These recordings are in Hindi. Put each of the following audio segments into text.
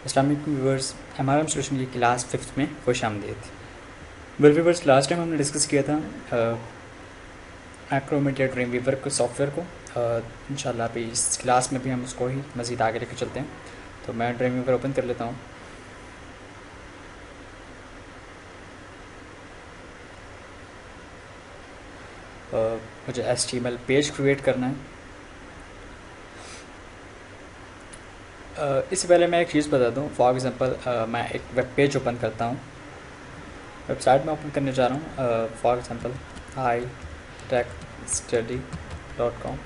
अस्सलाम वालेकुम व्यूअर्स, एमआरएम सॉल्यूशन की क्लास 5th में खुशामदीद। वेल व्यूअर्स, लास्ट टाइम हमने डिस्कस किया था मैक्रोमीडिया ड्रीम वीवर को सॉफ्टवेयर को। इंशाल्लाह अभी इस क्लास में भी हम उसको ही मज़ीद आगे लेकर चलते हैं। तो मैं ड्रीम वीवर ओपन कर लेता हूँ। मुझे HTML पेज क्रिएट करना है। इससे पहले मैं एक चीज़ बता दूँ। फॉर एग्ज़ाम्पल मैं एक वेब पेज ओपन करता हूँ, वेबसाइट में ओपन करने जा रहा हूँ। For example hitechstudy.com।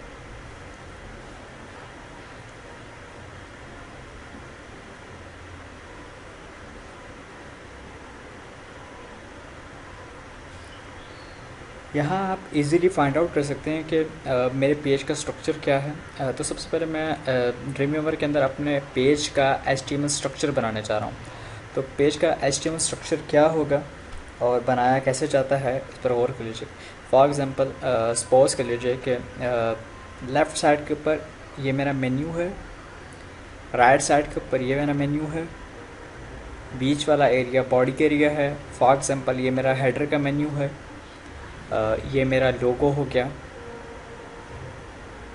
यहाँ आप इजीली फाइंड आउट कर सकते हैं कि मेरे पेज का स्ट्रक्चर क्या है। तो सबसे पहले मैं ड्रीमवीवर के अंदर अपने पेज का HTML स्ट्रक्चर बनाने चाह रहा हूँ। तो पेज का HTML स्ट्रक्चर क्या होगा और बनाया कैसे जाता है, इस पर गौर कर लीजिए। फॉर एग्ज़ाम्पल सपोज कर लीजिए कि लेफ़्ट साइड के ऊपर ये मेरा मेन्यू है, राइट साइड के ऊपर ये मेरा मेन्यू है, बीच वाला एरिया बॉडी का एरिया है। फॉर एग्ज़ाम्पल ये मेरा हेडर का मेन्यू है, ये मेरा लोगो हो गया,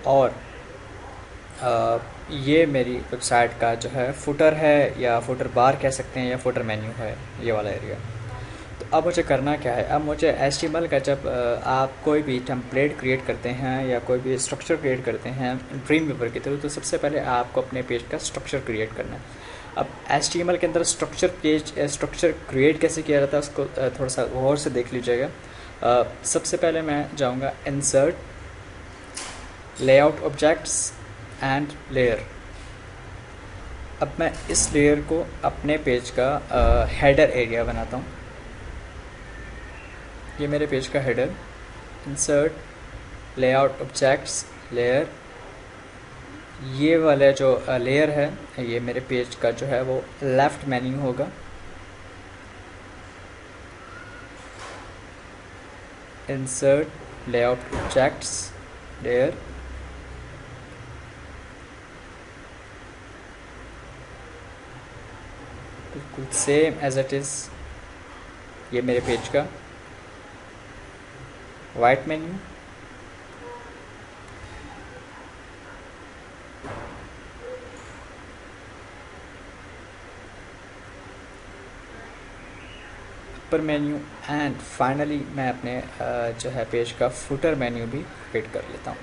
और ये मेरी वेबसाइट का जो है फुटर है, या फुटर बार कह सकते हैं, या फुटर मेन्यू है, ये वाला एरिया। तो अब मुझे करना क्या है? अब मुझे HTML का जब आप कोई भी टेम्पलेट क्रिएट करते हैं या कोई भी स्ट्रक्चर क्रिएट करते हैं ड्रीम वीवर की थ्रू, तो सबसे पहले आपको अपने पेज का स्ट्रक्चर क्रिएट करना है। अब HTML के अंदर स्ट्रक्चर क्रिएट कैसे किया जाता है उसको थोड़ा सा गौर से देख लीजिएगा। सबसे पहले मैं जाऊंगा insert, layout objects and layer. अब मैं इस लेयर को अपने पेज का हेडर एरिया बनाता हूँ। ये मेरे पेज का header. Insert, layout objects, layer. ये वाला जो लेयर है, ये मेरे पेज का जो है वो लेफ़्ट मेन्यू होगा। Insert, layout objects, layer. बिल्कुल सेम एज इट इज़ ये मेरे पेज का white menu. Upper menu, and finally मैं अपने जो है पेज का फुटर मेन्यू भी क्रिएट कर लेता हूँ।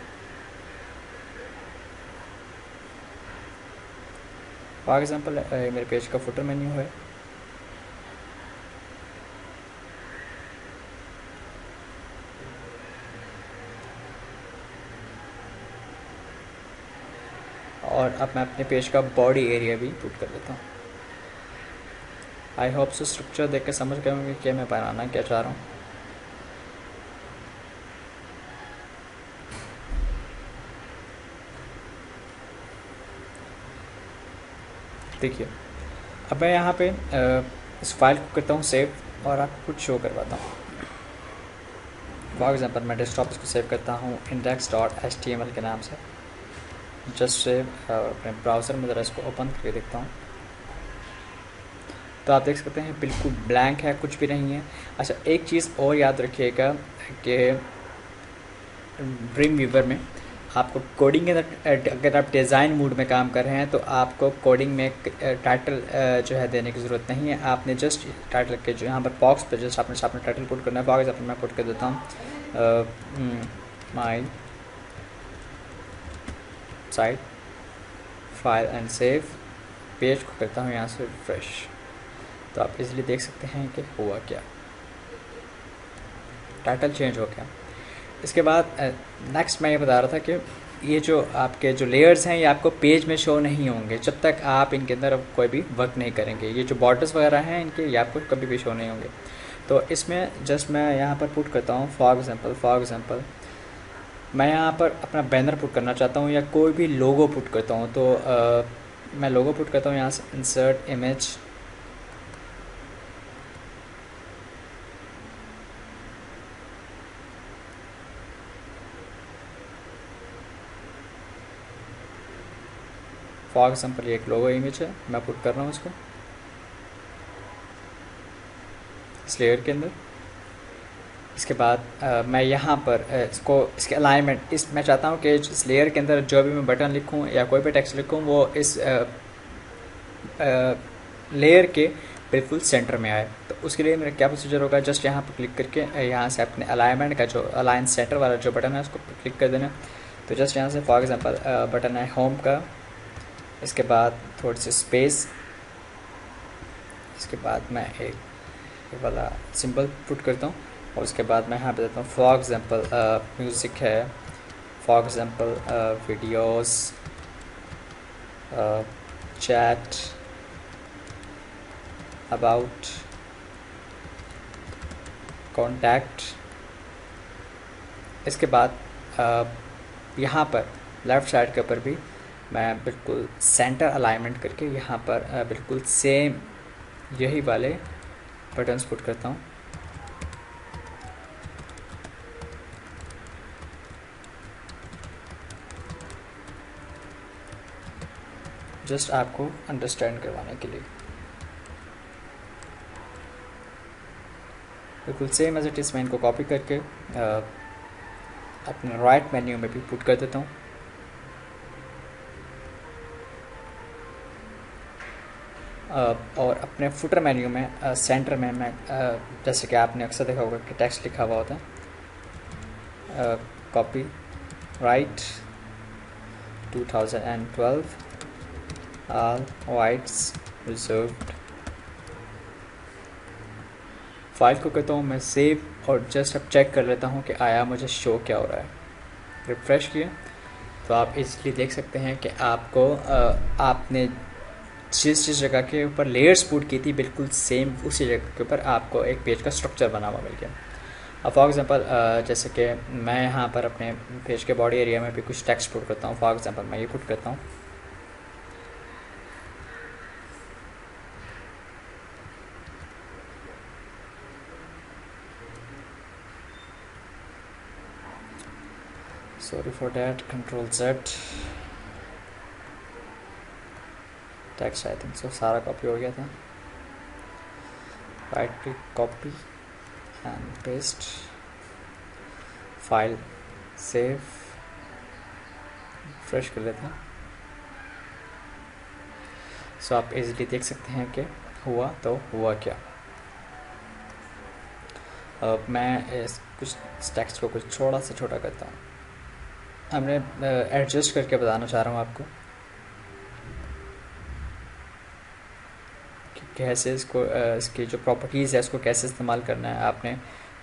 फॉर एग्ज़ाम्पल मेरे पेज का फुटर मेन्यू है। और अब मैं अपने पेज का बॉडी एरिया भी पुट कर लेता हूँ। आई होप सो स्ट्रक्चर देख के समझ गए होंगे कि मैं बनाना क्या चाह रहा हूँ। देखिए, अब मैं यहाँ पे इस फाइल को करता हूँ सेव, और आपको कुछ शो करवाता हूँ। फॉर एग्ज़ाम्पल मैं डेस्कटॉप इसको सेव करता हूँ index.html के नाम से। जस्ट सेव, अपने ब्राउज़र में ज़रा इसको ओपन करके देखता हूँ। तो आप देख सकते हैं बिल्कुल ब्लैंक है, कुछ भी नहीं है। अच्छा, एक चीज़ और याद रखिएगा कि ड्रीम वीवर में आपको कोडिंग के अंदर, अगर आप डिज़ाइन मूड में काम कर रहे हैं तो आपको कोडिंग में टाइटल जो है देने की ज़रूरत नहीं है। आपने जस्ट टाइटल के जो यहाँ पर बॉक्स पर जस्ट आपने टाइटल पुट करना है। फॉर एग्जाम्पल मैं पुट कर देता हूँ my site, file and save. Page को करता हूँ यहाँ से रिफ्रेश। तो आप इजीली देख सकते हैं कि हुआ क्या, टाइटल चेंज हो गया। इसके बाद नेक्स्ट मैं ये बता रहा था कि ये जो आपके जो लेयर्स हैं ये आपको पेज में शो नहीं होंगे जब तक आप इनके अंदर कोई भी वर्क नहीं करेंगे। ये जो बॉर्डर्स वगैरह हैं इनके, ये आपको कभी भी शो नहीं होंगे। तो इसमें जस्ट मैं यहाँ पर पुट करता हूँ फॉर एग्ज़ाम्पल मैं यहाँ पर अपना बैनर पुट करना चाहता हूँ या कोई भी लोगो पुट करता हूँ। तो मैं लोगो पुट करता हूँ यहाँ से, इंसर्ट इमेज, फॉर एग्जांपल ये एक लोगो इमेज है, मैं पुट कर रहा हूँ इसको इस लेयर के अंदर। इसके बाद मैं यहाँ पर इसको इसके अलाइनमेंट इस मैं चाहता हूँ कि इस लेयर के अंदर जो भी मैं बटन लिखूँ या कोई भी टेक्स्ट लिखूँ वो इस लेयर के बिल्कुल सेंटर में आए। तो उसके लिए मेरा क्या प्रोसीजर होगा, जस्ट यहाँ पर क्लिक करके यहाँ से अपने अलाइनमेंट का जो अलाइन सेंटर वाला जो बटन है उसको क्लिक कर देना। तो जस्ट यहाँ से फॉर एग्जांपल बटन है होम का, इसके बाद थोड़ी सी स्पेस, इसके बाद मैं एक वाला सिंबल पुट करता हूँ और उसके बाद मैं यहाँ पे देता हूँ फॉर एग्जांपल म्यूज़िक है, for example videos, chat, about, contact. इसके बाद यहाँ पर लेफ़्ट साइड के ऊपर भी मैं बिल्कुल सेंटर अलाइनमेंट करके यहाँ पर बिल्कुल सेम यही वाले बटन्स पुट करता हूँ। जस्ट आपको अंडरस्टैंड करवाने के लिए बिल्कुल सेम एज इट इज़ मैं इनको कॉपी करके अपने राइट मेन्यू में भी पुट कर देता हूँ। और अपने फुटर मेन्यू में सेंटर में मैं जैसे कि आपने अक्सर देखा होगा कि टेक्स्ट लिखा हुआ होता है, copy right 2012 all rights reserved. File को कहता हूँ मैं सेव और जस्ट अब चेक कर लेता हूँ कि आया मुझे शो क्या हो रहा है। रिफ्रेश किया तो आप इसलिए देख सकते हैं कि आपको आपने जिस जगह के ऊपर लेयर्स पुट की थी बिल्कुल सेम उसी जगह के ऊपर आपको एक पेज का स्ट्रक्चर बना हुआ मिल गया। अब फॉर एग्जांपल जैसे कि मैं यहाँ पर अपने पेज के बॉडी एरिया में भी कुछ टेक्स्ट पुट करता हूँ। फॉर एग्जांपल मैं ये पुट करता हूँ, sorry for that, control Z, text I think so सारा कॉपी हो गया था। Right click, copy and paste, file save, fresh कर लेते हैं। सो आप इजीली देख सकते हैं कि हुआ तो हुआ क्या। अब मैं इस कुछ टेक्स्ट को कुछ थोड़ा सा छोटा करता हूँ। हमने एडजस्ट करके बताना चाह रहा हूँ आपको कि कैसे इसको इसकी जो प्रॉपर्टीज़ है इसको कैसे इस्तेमाल करना है। आपने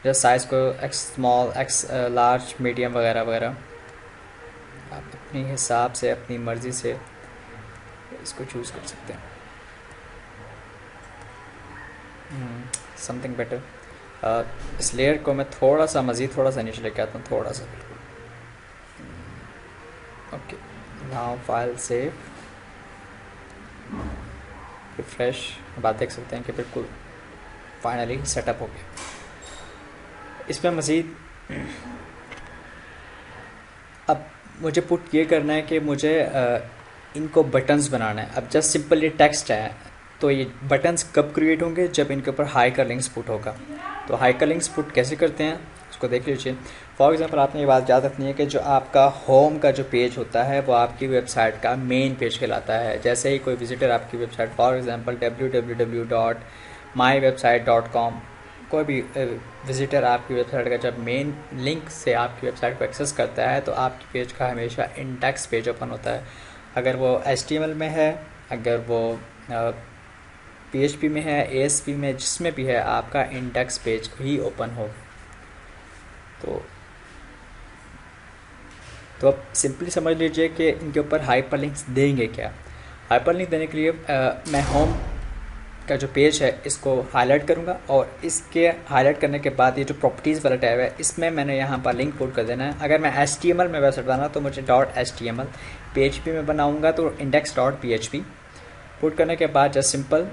जस्ट साइज़ को x small, x large, medium वगैरह वगैरह आप अपने हिसाब से अपनी मर्ज़ी से इसको चूज़ कर सकते हैं। Something better. इस लेयर को मैं थोड़ा सा मज़ीद थोड़ा सा नीचे लेके आता हूँ, थोड़ा सा बिल्कुल। Okay, now file save, refresh. अब आप देख सकते हैं कि बिल्कुल फाइनली सेटअप हो गया। इसमें मज़ीद अब मुझे पुट ये करना है कि मुझे इनको बटन्स बनाना है। अब जस्ट सिंपल ये टेक्स्ट है तो ये बटन्स कब क्रिएट होंगे, जब इनके ऊपर हाइपर लिंक्स पुट होगा। तो हाइपर लिंक्स पुट कैसे करते हैं उसको देख लीजिए। फॉर एग्जांपल आपने ये बात याद रखनी है कि जो आपका होम का जो पेज होता है वो आपकी वेबसाइट का मेन पेज कहलाता है। जैसे ही कोई विजिटर आपकी वेबसाइट फॉर एग्जांपल www.mywebsite.com, कोई भी विजिटर आपकी वेबसाइट का जब मेन लिंक से आपकी वेबसाइट को एक्सेस करता है तो आपकी पेज का हमेशा इंडेक्स पेज ओपन होता है। अगर वो HTML में है, अगर वो PHP में है, ASP में, जिसमें भी है, आपका इंडेक्स पेज ही ओपन हो। तो अब सिंपली समझ लीजिए कि इनके ऊपर हाइपरलिंक्स देंगे क्या। हाइपरलिंक देने के लिए मैं होम का जो पेज है इसको हाईलाइट करूंगा और इसके हाईलाइट करने के बाद ये जो प्रॉपर्टीज़ वाला टैब है इसमें मैंने यहाँ पर लिंक पुट कर देना है। अगर मैं HTML में वेबसाइट बनाना तो मुझे .html, PHP में बनाऊँगा तो index.php। पुट करने के बाद जस्ट सिंपल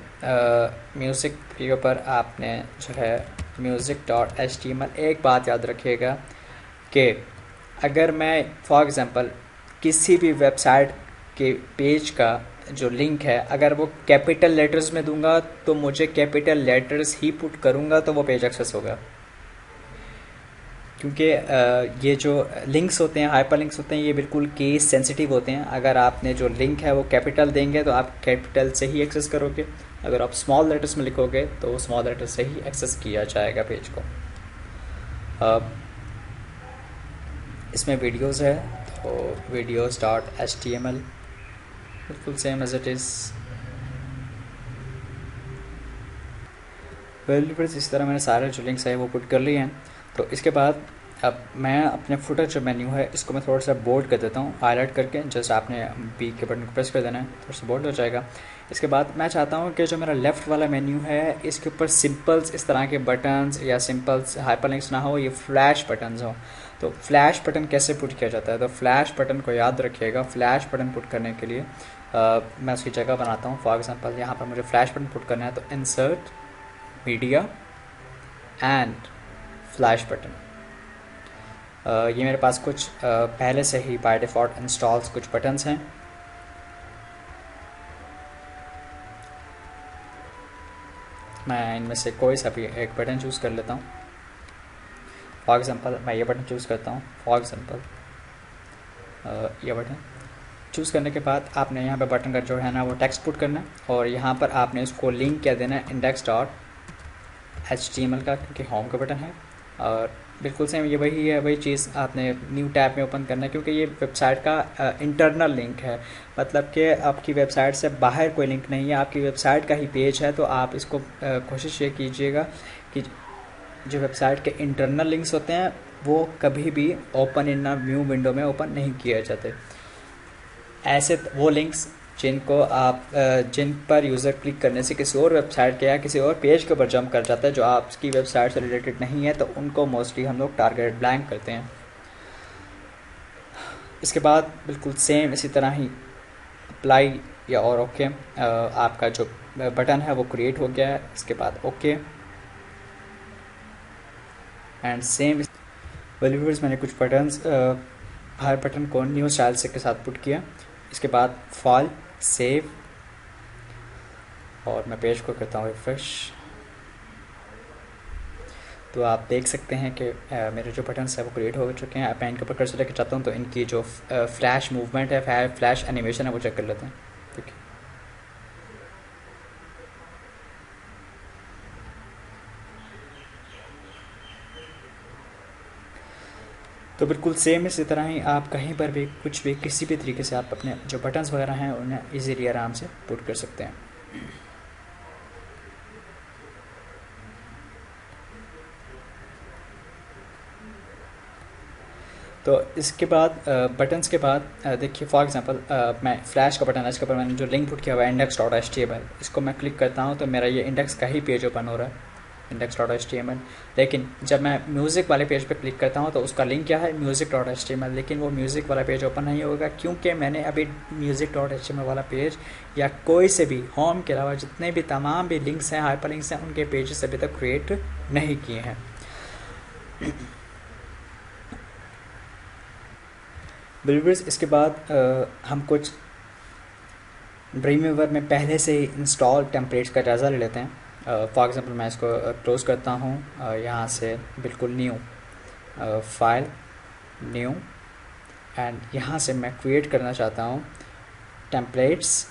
म्यूज़िक के ऊपर आपने जो है music.html। एक बात याद रखिएगा कि अगर मैं फॉर एग्ज़ाम्पल किसी भी वेबसाइट के पेज का जो लिंक है अगर वो कैपिटल लेटर्स में दूंगा तो मुझे कैपिटल लेटर्स ही पुट करूंगा तो वो पेज एक्सेस होगा, क्योंकि ये जो लिंक्स होते हैं, हाइपर लिंक्स होते हैं, ये बिल्कुल केस सेंसिटिव होते हैं। अगर आपने जो लिंक है वो कैपिटल देंगे तो आप कैपिटल से ही एक्सेस करोगे, अगर आप स्मॉल लेटर्स में लिखोगे तो स्मॉल लेटर से ही एक्सेस किया जाएगा पेज को। इसमें वीडियोस है तो videos.html बिल्कुल same as it is. Well friends, इस तरह मैंने सारे जो लिंक्स है वो पुट कर लिए हैं। तो इसके बाद अब मैं अपने फुटर जो मेन्यू है इसको मैं थोड़ा सा बोल्ड कर देता हूँ, हाईलाइट करके। जस्ट आपने बी के बटन को प्रेस कर देना है, थोड़ा सा बोल्ड हो जाएगा। इसके बाद मैं चाहता हूँ कि जो मेरा लेफ़्ट वाला मेन्यू है इसके ऊपर सिंपल्स इस तरह के बटन्स या सिंपल्स हाइपरलिंक्स ना हो, ये फ्लैश बटन्स हो। तो फ्लैश बटन कैसे पुट किया जाता है? तो फ्लैश बटन को याद रखिएगा, फ्लैश बटन पुट करने के लिए मैं उसकी जगह बनाता हूँ। फॉर एग्जांपल यहाँ पर मुझे फ्लैश बटन पुट करना है तो insert media and flash button. ये मेरे पास कुछ पहले से ही बाय डिफ़ॉल्ट इंस्टॉल्स कुछ बटन्स हैं। मैं इनमें से कोई सा भी एक बटन चूज़ कर लेता हूँ। फॉर एग्जांपल मैं ये बटन चूज़ करता हूँ। फॉर एग्जांपल ये बटन चूज़ करने के बाद आपने यहाँ पे बटन का जो है ना वो टेक्स्ट पुट करना है, और यहाँ पर आपने उसको लिंक क्या देना है, index.html का, क्योंकि होम का बटन है। और बिल्कुल सेम ये वही है, वही चीज़ आपने न्यू टैब में ओपन करना है, क्योंकि ये वेबसाइट का इंटरनल लिंक है। मतलब कि आपकी वेबसाइट से बाहर कोई लिंक नहीं है, आपकी वेबसाइट का ही पेज है। तो आप इसको कोशिश ये कीजिएगा कि जो वेबसाइट के इंटरनल लिंक्स होते हैं वो कभी भी ओपन इन न्यू विंडो में ओपन नहीं किए जाते। ऐसे वो लिंक्स जिनको आप जिन पर यूज़र क्लिक करने से किसी और वेबसाइट के या किसी और पेज के ऊपर जंप कर जाता है जो आपकी वेबसाइट से रिलेटेड नहीं है, तो उनको मोस्टली हम लोग टारगेट ब्लैंक करते हैं। इसके बाद बिल्कुल सेम इसी तरह ही अप्लाई या और ओके, आपका जो बटन है वो क्रिएट हो गया है। इसके बाद ओके एंड सेम व्यूअर्स, मैंने कुछ बटन्स हर बटन को न्यू स्टाइल से के साथ पुट किया। इसके बाद फाइल सेव, और मैं पेज को करता हूँ रिफ्रेश। तो आप देख सकते हैं कि मेरे जो बटन्स है वो क्रिएट हो चुके हैं। मैं इनके ऊपर कर्सर लेकर चाहता हूँ तो इनकी जो फ्लैश मूवमेंट है, फ्लैश एनिमेशन है, वो चेक कर लेते हैं। ठीक है, तो बिल्कुल सेम इसी तरह ही आप कहीं पर भी कुछ भी किसी भी तरीके से आप अपने जो बटन्स वगैरह हैं उन्हें इजीली आराम से पुट कर सकते हैं। तो इसके बाद बटन्स के बाद देखिए, फॉर एग्जांपल मैं फ्लैश का बटन है, इसके ऊपर मैंने जो लिंक पुट किया हुआ है index.html, इसको मैं क्लिक करता हूँ तो मेरा ये इंडेक्स का ही पेज ओपन हो रहा है, index.html। लेकिन जब मैं म्यूज़िक वाले पेज पे क्लिक करता हूँ तो उसका लिंक क्या है, music.html, लेकिन वो म्यूज़िक वाला पेज ओपन नहीं होगा क्योंकि मैंने अभी music.html वाला पेज या कोई से भी होम के अलावा जितने भी तमाम भी लिंक्स हैं, हाइपर लिंक्स हैं, उनके पेजेस अभी तक क्रिएट नहीं किए हैं। व्यूअर्स, इसके बाद हम कुछ ड्रीमवीवर में पहले से ही इंस्टॉल टेम्पलेट्स का जायज़ा ले लेते हैं। फॉर एग्जांपल मैं इसको क्लोज़ करता हूँ, यहाँ से बिल्कुल न्यू फाइल, न्यू, एंड यहाँ से मैं क्रिएट करना चाहता हूँ टेम्पलेट्स,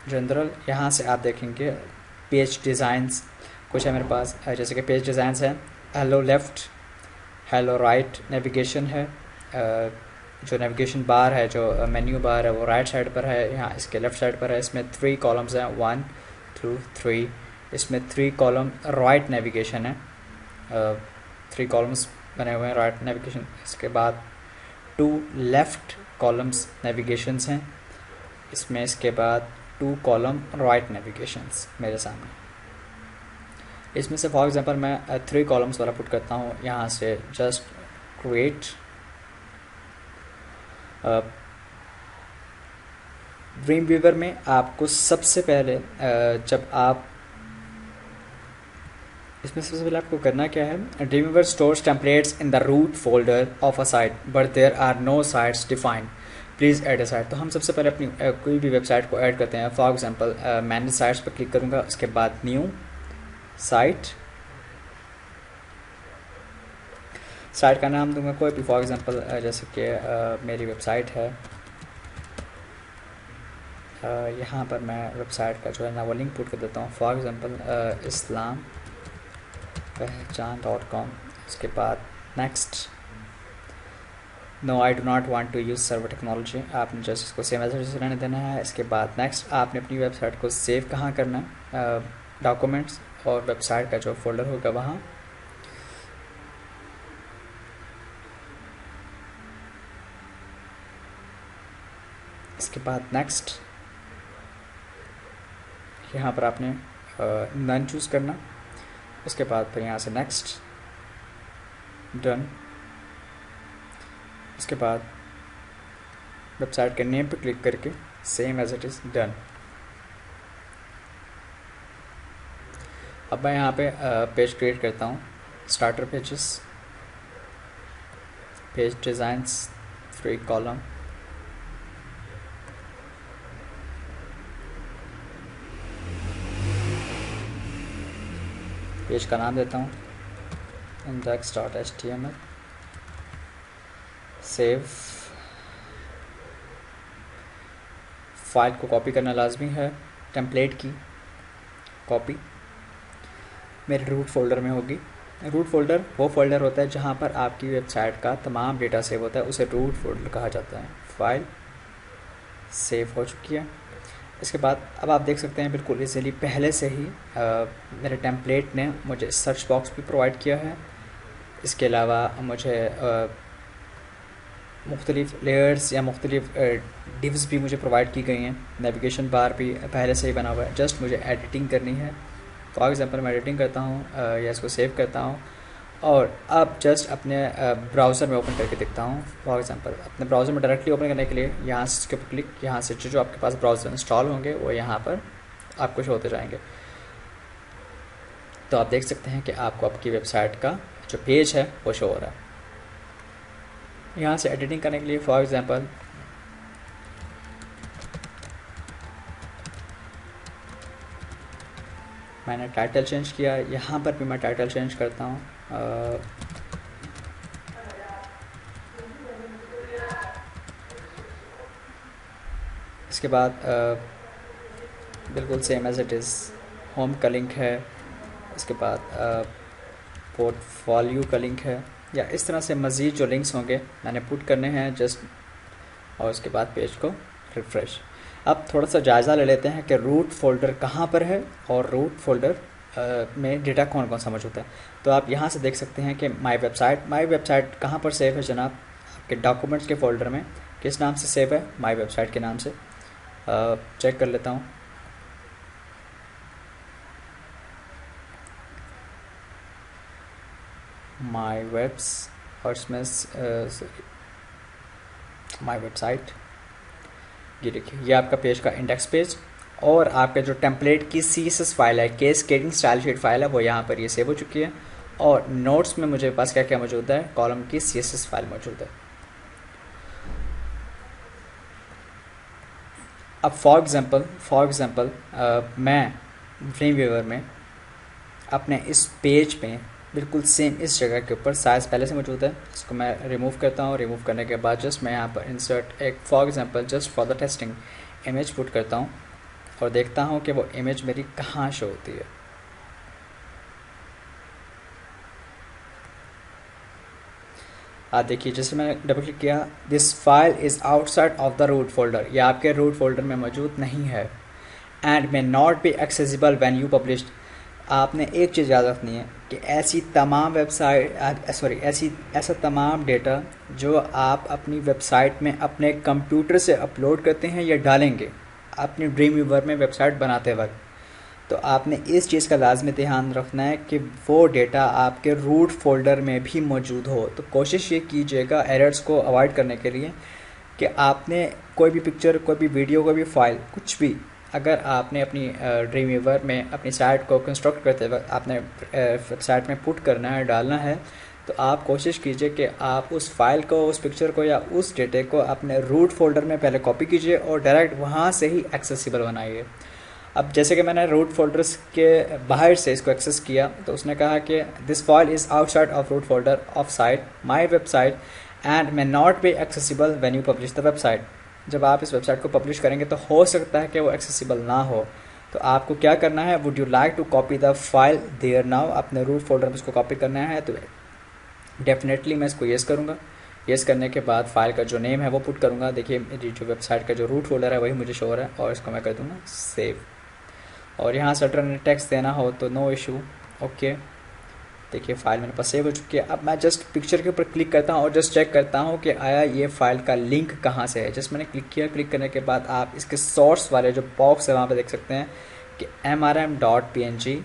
जनरल। यहाँ से आप देखेंगे पेज डिज़ाइंस कुछ है मेरे पास, जैसे कि पेज डिज़ाइंस हैं, hello left, hello right, navigation है, जो नेविगेशन बार है, जो मेन्यू बार है वो राइट साइड पर है, यहाँ इसके लेफ़्ट साइड पर है। इसमें 3 कॉलम्स हैं, 1 2 3। इसमें 3 कॉलम राइट नेविगेशन है, 3 कॉलम्स बने हुए हैं राइट नेविगेशन। इसके बाद 2 लेफ़्ट कॉलम्स नेविगेशंस हैं इसमें। इसके बाद 2 कॉलम राइट नेविगेशंस मेरे सामने। इसमें से फॉर एग्जांपल मैं 3 कॉलम्स वाला पुट करता हूँ, यहाँ से जस्ट क्रिएट। ड्रीमवीवर में आपको सबसे पहले जब आप इसमें सबसे पहले आपको करना क्या है, Dreamweaver stores templates in the root folder of a site but there are no sites defined. Please add a site. तो हम सबसे पहले अपनी कोई भी वेबसाइट को ऐड करते हैं। फॉर एग्जांपल मैनेज साइट्स पर क्लिक करूँगा, उसके बाद न्यू साइट, साइट का नाम दूंगा कोई भी, फॉर एग्जांपल जैसे कि मेरी वेबसाइट है, यहाँ पर मैं वेबसाइट का जो है ना वो लिंक पुट कर देता हूँ, फॉर एग्जांपल इस्लाम पहचान.com। उसके बाद next, no I do not want to use server technology, आपने जस्ट इसको सेम एज रहने देना है। इसके बाद नेक्स्ट, आपने अपनी वेबसाइट को सेव कहाँ करना है, डॉक्यूमेंट्स और वेबसाइट का जो फोल्डर होगा वहाँ। इसके बाद नेक्स्ट, यहाँ पर आपने नन चूज़ करना। उसके बाद फिर यहाँ से नेक्स्ट, डन। उसके बाद वेबसाइट के नेम पर क्लिक करके same as it is, done. अब मैं यहाँ पे पेज क्रिएट करता हूँ, starter pages, page designs, 3 column, page का नाम देता हूँ index.html, सेव। फाइल को कॉपी करना लाजमी है, टेम्पलेट की कॉपी मेरे रूट फोल्डर में होगी। रूट फोल्डर वो फोल्डर होता है जहाँ पर आपकी वेबसाइट का तमाम डेटा सेव होता है, उसे रूट फोल्डर कहा जाता है। फाइल सेव हो चुकी है। इसके बाद अब आप देख सकते हैं बिल्कुल इजीली पहले से ही मेरे टेम्पलेट ने मुझे सर्च बॉक्स भी प्रोवाइड किया है। इसके अलावा मुझे मुख्तलिफ लेयर्स या मुख्तलिफ डिव्स भी मुझे प्रोवाइड की गई हैं। नेविगेशन बार भी पहले से ही बना हुआ है, जस्ट मुझे एडिटिंग करनी है। फॉर एग्जांपल मैं एडिटिंग करता हूँ या इसको सेव करता हूँ और अब जस्ट अपने ब्राउज़र में ओपन करके देखता हूँ। फॉर एग्जांपल अपने ब्राउज़र में डायरेक्टली ओपन करने के लिए यहाँ से इसके ऊपर क्लिक, यहाँ से जो आपके पास ब्राउज़र इंस्टॉल होंगे वो यहाँ पर आपको शो होते जाएंगे। तो आप देख सकते हैं कि आपको आपकी वेबसाइट का जो पेज है वो शो हो रहा है। यहाँ से एडिटिंग करने के लिए फॉर एग्जांपल मैंने टाइटल चेंज किया, यहाँ पर भी मैं टाइटल चेंज करता हूँ। इसके बाद बिल्कुल same as it is home का लिंक है। इसके बाद पोर्टफोलियो का लिंक है, या इस तरह से मज़ीद जो लिंक्स होंगे मैंने पुट करने हैं जस्ट, और उसके बाद पेज को रिफ़्रेश। अब थोड़ा सा जायज़ा ले लेते हैं कि रूट फोल्डर कहाँ पर है और रूट फोल्डर में डेटा कौन कौन सा मौजूद है। तो आप यहाँ से देख सकते हैं कि माई वेबसाइट कहाँ पर सेव है जनाब, आपके डॉक्यूमेंट्स के फोल्डर में किस नाम से सेव है, माई वेबसाइट के नाम से। चेक कर लेता हूँ। माई वेब्स और इसमें माई वेबसाइट, ये देखिए ये आपका पेज का इंडेक्स पेज, और आपका जो टेम्पलेट की CSS फाइल है, कैस्केडिंग स्टाइल शीट फाइल है, वो यहाँ पर ये सेव हो चुकी है। और नोट्स में मुझे पास क्या क्या मौजूद है, कॉलम की CSS फाइल मौजूद है। अब फॉर एग्ज़ाम्पल मैं ड्रीमवीवर में अपने इस पेज पे बिल्कुल सेम इस जगह के ऊपर साइज़ पहले से मौजूद है, इसको मैं रिमूव करता हूँ। रिमूव करने के बाद जस्ट मैं यहाँ पर इंसर्ट एक for example just for the testing image put करता हूँ और देखता हूँ कि वो इमेज मेरी कहाँ शो होती है। आप देखिए जैसे मैंने डबल क्लिक किया, this file is outside of the root folder, ये आपके रूट फोल्डर में मौजूद नहीं है, and may not be accessible when you publish. आपने एक चीज़ याद रखनी है कि ऐसी तमाम ऐसा तमाम डेटा जो आप अपनी वेबसाइट में अपने कंप्यूटर से अपलोड करते हैं या डालेंगे अपनी ड्रीमवीवर में वेबसाइट बनाते वक्त, तो आपने इस चीज़ का लाजमी ध्यान रखना है कि वो डेटा आपके रूट फोल्डर में भी मौजूद हो। तो कोशिश ये कीजिएगा एरर्स को अवॉइड करने के लिए कि आपने कोई भी पिक्चर, कोई भी वीडियो, कोई भी फाइल, कुछ भी अगर आपने अपनी ड्रीमवीवर में अपनी साइट को कंस्ट्रक्ट करते वक्त आपने वेबसाइट में पुट करना है, डालना है, तो आप कोशिश कीजिए कि आप उस फाइल को, उस पिक्चर को या उस डेटे को अपने रूट फोल्डर में पहले कॉपी कीजिए और डायरेक्ट वहाँ से ही एक्सेसिबल बनाइए। अब जैसे कि मैंने रूट फोल्डर्स के बाहर से इसको एक्सेस किया, तो उसने कहा कि this file is outside of root folder of site my website and may not be accessible when you publish the website. जब आप इस वेबसाइट को पब्लिश करेंगे तो हो सकता है कि वो एक्सेसिबल ना हो। तो आपको क्या करना है, would you like to copy the file there now, अपने रूट फोल्डर में इसको कॉपी करना है। तो डेफिनेटली मैं इसको येस करूँगा। येस करने के बाद फाइल का जो नेम है वो पुट करूँगा। देखिए मेरी जो वेबसाइट का जो रूट फोल्डर है वही मुझे शो हो रहा है, और इसको मैं कर दूँगा सेव। और यहाँ से रिटर्न टेक्स्ट देना हो तो नो इशू, ओके। देखिए फाइल मेरे पास सेव हो चुकी है। अब मैं जस्ट पिक्चर के ऊपर क्लिक करता हूँ और जस्ट चेक करता हूँ कि आया ये फाइल का लिंक कहाँ से है। जस्ट मैंने क्लिक किया, क्लिक करने के बाद आप इसके सोर्स वाले जो बॉक्स है वहाँ पे देख सकते हैं कि mrm.png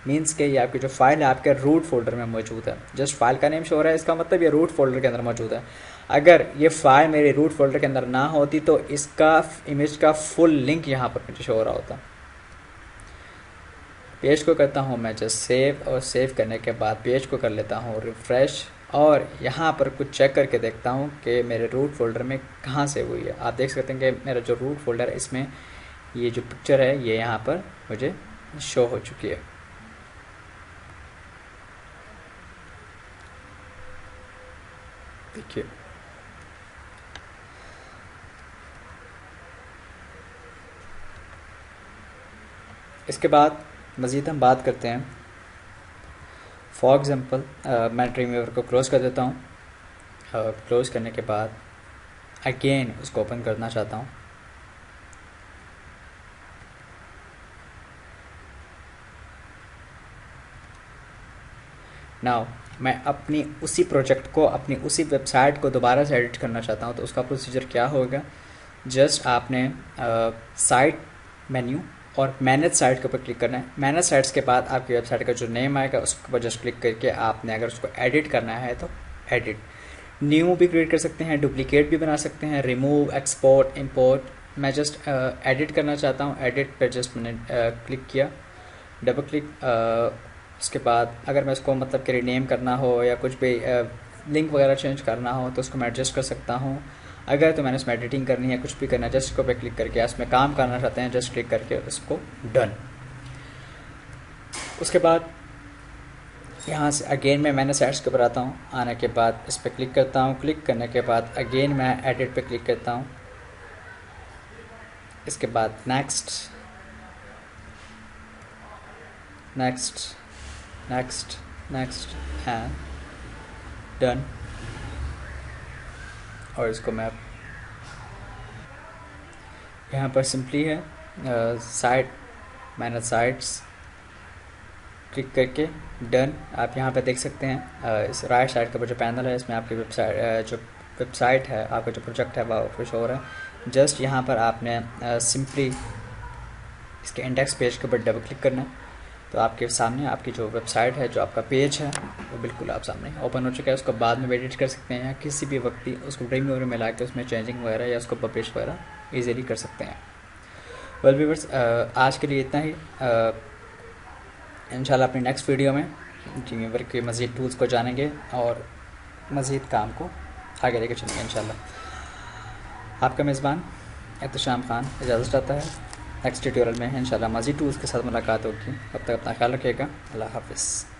मीन्स के ये आपकी जो फाइल है आपके रूट फोल्डर में मौजूद है। जस्ट फाइल का नेम शो हो रहा है, इसका मतलब ये रूट फोल्डर के अंदर मौजूद है। अगर ये फाइल मेरे रूट फोल्डर के अंदर ना होती तो इसका इमेज का फुल लिंक यहाँ पर मुझे शो हो रहा होता। पेज को करता हूँ मैं जस्ट सेव, और सेव करने के बाद पेज को कर लेता हूँ रिफ़्रेश, और यहाँ पर कुछ चेक करके देखता हूँ कि मेरे रूट फोल्डर में कहाँ से हुई है। आप देख सकते हैं कि मेरा जो रूट फोल्डर है इसमें ये जो पिक्चर है ये यहाँ पर मुझे शो हो चुकी है। देखिए इसके बाद मज़ीद हम बात करते हैं। फॉर एग्ज़ाम्पल मैं ड्रीमवीवर को क्लोज़ कर देता हूँ। क्लोज़ करने के बाद अगेन उसको ओपन करना चाहता हूँ। नाउ मैं अपनी उसी प्रोजेक्ट को, अपनी उसी वेबसाइट को दोबारा से एडिट करना चाहता हूँ। तो उसका प्रोसीजर क्या होगा, जस्ट आपने साइट मेन्यू और मैनेज साइट के ऊपर क्लिक करना है। मैनेज साइट्स के बाद आपकी वेबसाइट का जो नेम आएगा उसके ऊपर जस्ट क्लिक करके आपने अगर उसको एडिट करना है तो एडिट, न्यू भी क्रिएट कर सकते हैं, डुप्लीकेट भी बना सकते हैं, रिमूव, एक्सपोर्ट, इंपोर्ट। मैं जस्ट एडिट करना चाहता हूँ। एडिट पर जस्ट मैंने क्लिक किया, डबल क्लिक। उसके बाद अगर मैं इसको मतलब कि रीनेम करना हो या कुछ भी लिंक वगैरह चेंज करना हो तो उसको मैं एडजस्ट कर सकता हूँ। अगर तो मैंने इसमें एडिटिंग करनी है, कुछ भी करना है, जस्ट इसको पे क्लिक करके इसमें काम करना चाहते हैं, जस्ट क्लिक करके इसको डन। उसके बाद यहाँ से अगेन मैं मैंने साइट्स के ऊपर आता हूँ। आने के बाद इस पर क्लिक करता हूँ। क्लिक करने के बाद अगेन मैं एडिट पे क्लिक करता हूँ। इसके बाद next, next, next, next and done. और इसको मैं यहाँ पर सिंपली है साइट, मैनेज साइट्स, क्लिक करके डन। आप यहाँ पे देख सकते हैं इस राइट साइड का जो पैनल है इसमें आपकी वेबसाइट है, आपका जो प्रोजेक्ट है वो शो हो रहा है। जस्ट यहाँ पर आपने सिंपली इसके इंडेक्स पेज के ऊपर डबल क्लिक करना है तो आपके सामने आपकी जो वेबसाइट है, जो आपका पेज है वो बिल्कुल आप सामने ओपन हो चुका है। उसको बाद में एडिट कर सकते हैं या किसी भी वक्त उसको ड्रीमवीवर में ला के उसमें चेंजिंग वगैरह या उसको पब्लिश वगैरह ईजिली कर सकते हैं। वेल व्यूअर्स, आज के लिए इतना ही। इंशाल्लाह अपनी नेक्स्ट वीडियो में ड्रीमवीवर के मज़ीद टूल्स को जानेंगे और मज़ीद काम को आगे लेकर चलेंगे इंशाल्लाह। आपका मेज़बान एहतशाम खान इजाज़त चाहता है। नेक्स्ट ट्यूटोरियल में इंशाल्लाह मज़ीद टूल्स के साथ मुलाकात होगी। तब तक अपना ख्याल रखिएगा। अल्लाह हाफ़िज़।